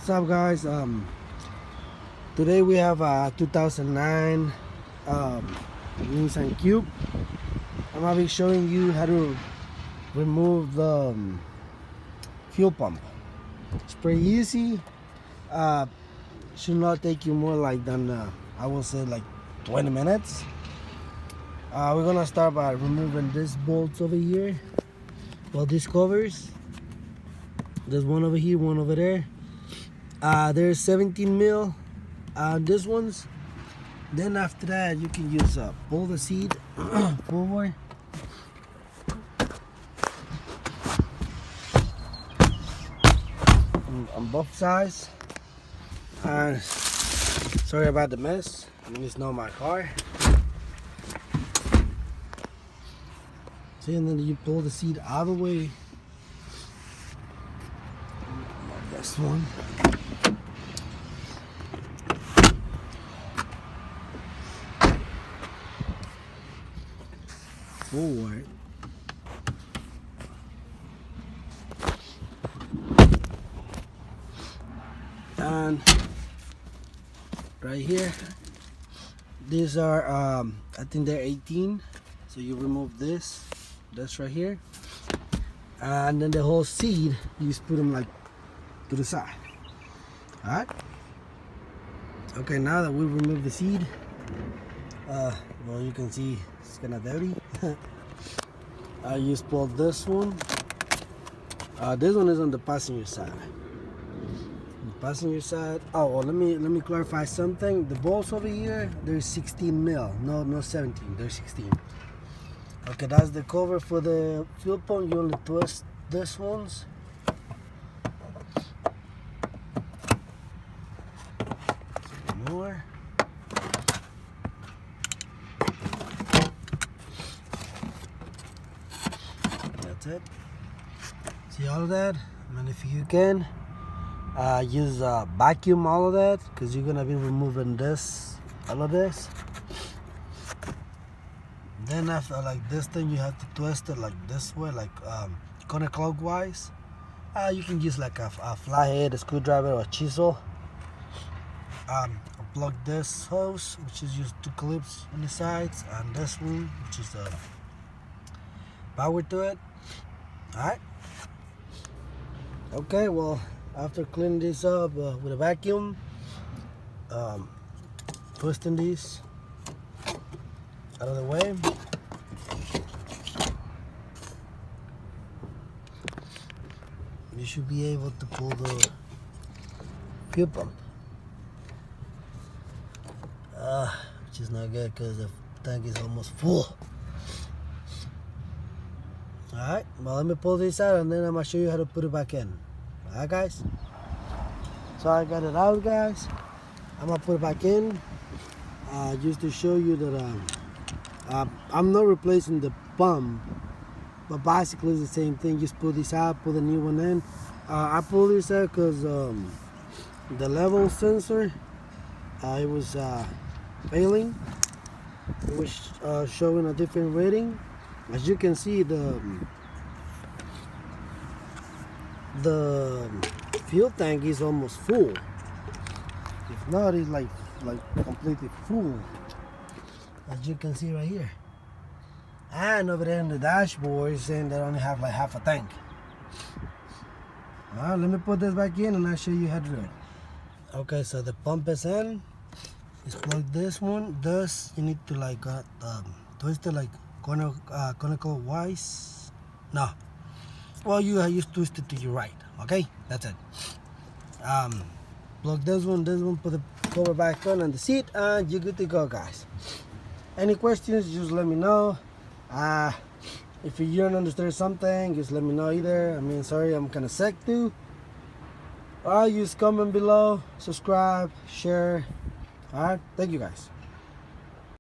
What's up, guys? Today we have a 2009 Nissan Cube. I'm gonna be showing you how to remove the fuel pump. It's pretty easy. Should not take you more than I will say 20 minutes. We're gonna start by removing these bolts over here. Well, these covers. There's one over here, one over there. There's 17 mil. This ones. Then after that, you can use pull the seat forward. On both sides. Sorry about the mess. It's not my car. See, and then you pull the seat out of the way. This one. Forward. And right here, these are I think they're 18, so you remove this right here, and then the whole seat you just put them to the side. All right. Okay, now that we remove the seat, well, you can see it's kind of dirty. I just pulled this one. This one is on the passenger side. Passenger side. Oh, well, let me clarify something. The bolts over here, there's 16 mil. No 17. They're 16. Okay, that's the cover for the fuel pump. You only twist this ones. More. That's it. See all of that? I mean, if you can. Use vacuum all of that, because you're gonna be removing all of this. Then after this thing, you have to twist it this way, counterclockwise. You can use a flathead, a screwdriver, or a chisel. Plug this hose, which is just 2 clips on the sides, and this one, which is power to it. All right. Okay, well, after cleaning this up with a vacuum, twisting these out of the way, you should be able to pull the fuel pump, which is not good because the tank is almost full. Alright, well, let me pull this out and then I'm going to show you how to put it back in. Alright, guys? So I got it out, guys. I'm going to put it back in just to show you that I'm not replacing the pump, but basically it's the same thing. Just pull this out, put the new one in. I pulled this out because the level sensor, it was failing. It was showing a different rating. As you can see, the fuel tank is almost full. If not, it's like completely full, as you can see right here. And over there in the dashboard, it's saying they only have half a tank. Let me put this back in and I'll show you how to do it. Okay, so the pump is in. Just plug this one. This you need to twist it clockwise. No. Well, you just twist it to your right. Okay, that's it. Plug this one, put the cover back on the seat, and you're good to go, guys. Any questions, just let me know. If you don't understand something, just let me know either. I mean, sorry, I'm kind of sick too. Just comment below, subscribe, share. Alright, thank you, guys.